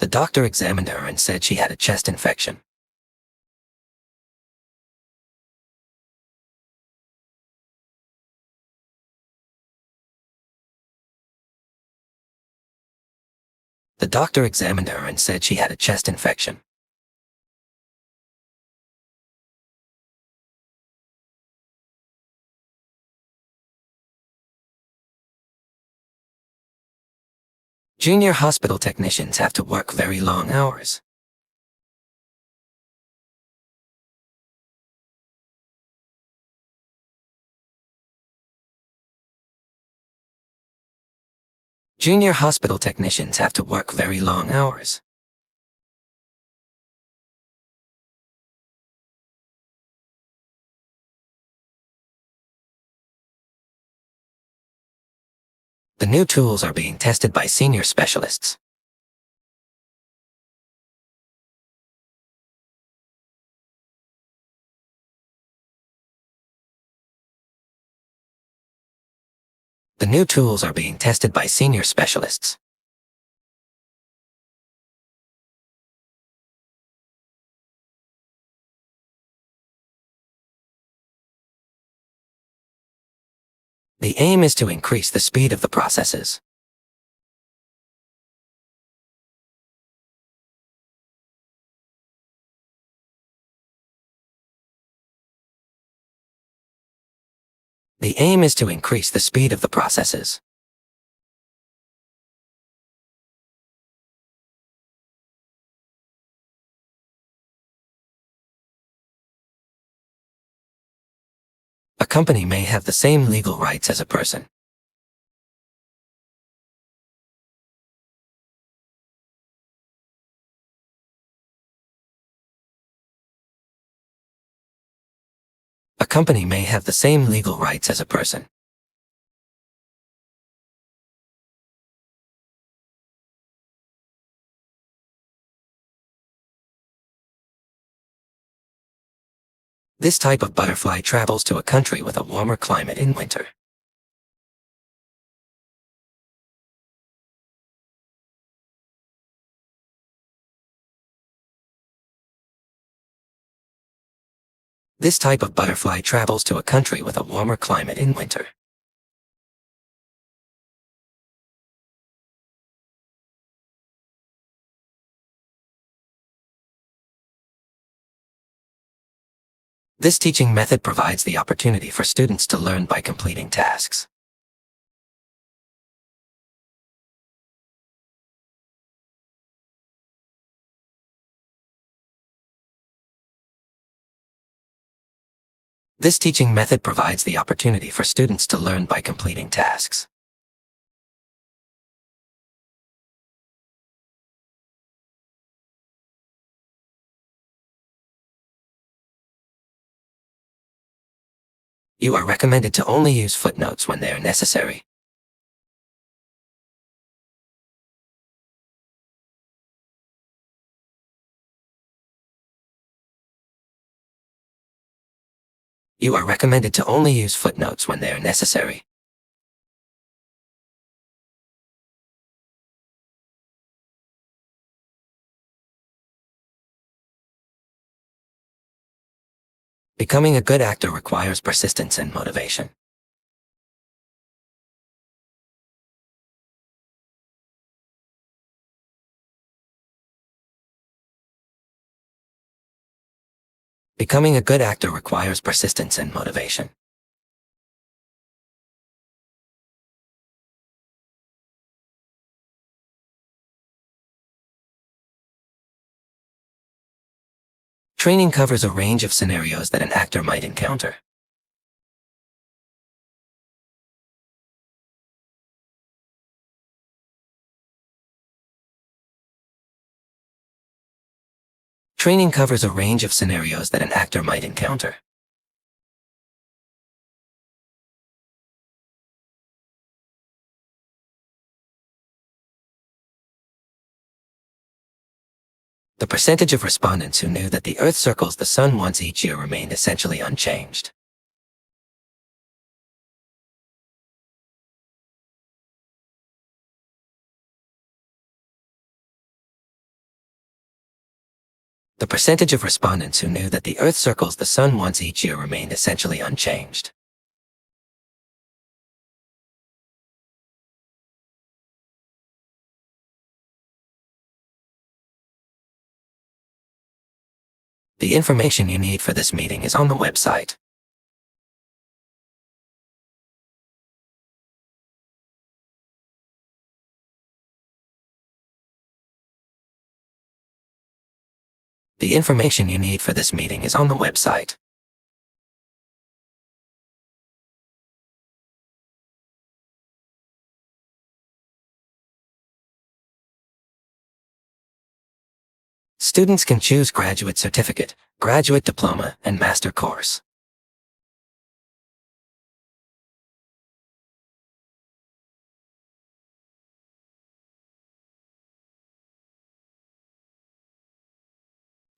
The doctor examined her and said she had a chest infection. The doctor examined her and said she had a chest infection. Junior hospital technicians have to work very long hours. Junior hospital technicians have to work very long hours. The new tools are being tested by senior specialists. The new tools are being tested by senior specialists. The aim is to increase the speed of the processes. The aim is to increase the speed of the processes. A company may have the same legal rights as a person. A company may have the same legal rights as a person. This type of butterfly travels to a country with a warmer climate in winter. This type of butterfly travels to a country with a warmer climate in winter. This teaching method provides the opportunity for students to learn by completing tasks. This teaching method provides the opportunity for students to learn by completing tasks. You are recommended to only use footnotes when they are necessary. You are recommended to only use footnotes when they are necessary. Becoming a good actor requires persistence and motivation. Becoming a good actor requires persistence and motivation. Training covers a range of scenarios that an actor might encounter. Training covers a range of scenarios that an actor might encounter. The percentage of respondents who knew that the Earth circles the Sun once each year remained essentially unchanged. The percentage of respondents who knew that the Earth circles the Sun once each year remained essentially unchanged. The information you need for this meeting is on the website. The information you need for this meeting is on the website. Students can choose graduate certificate, graduate diploma, and master course.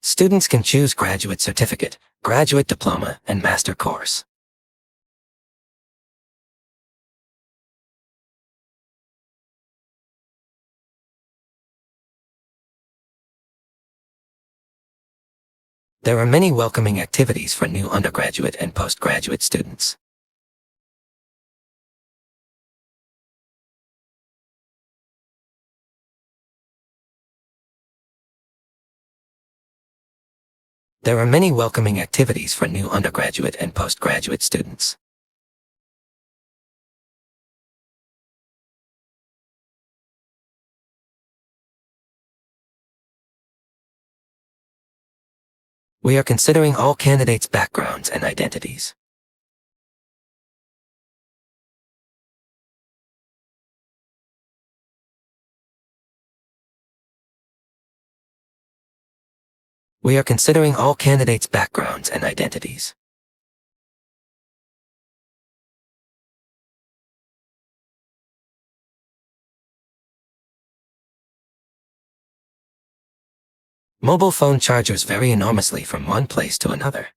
Students can choose graduate certificate, graduate diploma, and master course. There are many welcoming activities for new undergraduate and postgraduate students. There are many welcoming activities for new undergraduate and postgraduate students. We are considering all candidates' backgrounds and identities. We are considering all candidates' backgrounds and identities. Mobile phone chargers vary enormously from one place to another.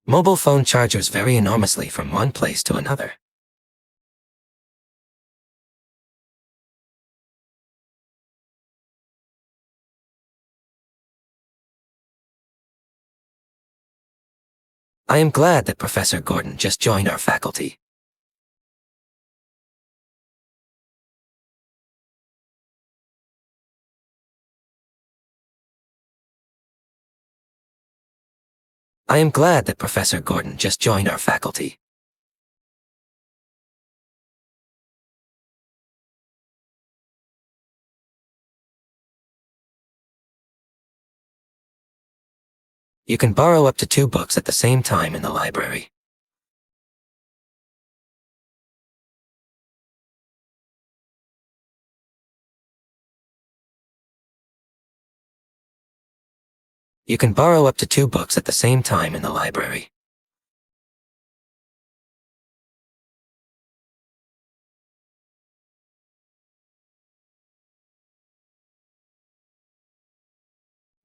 Mobile phone chargers vary enormously from one place to another. I am glad that Professor Gordon just joined our faculty. I am glad that Professor Gordon just joined our faculty. You can borrow up to 2 books at the same time in the library. You can borrow up to 2 books at the same time in the library.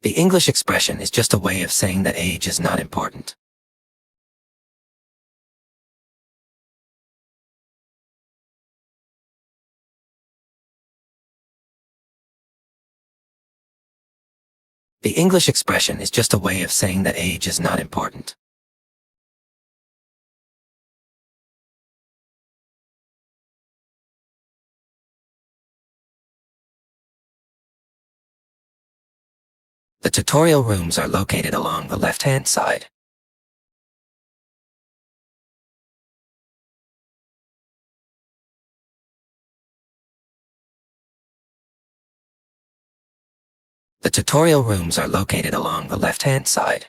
The English expression is just a way of saying that age is not important. The English expression is just a way of saying that age is not important. The tutorial rooms are located along the left-hand side. The tutorial rooms are located along the left-hand side.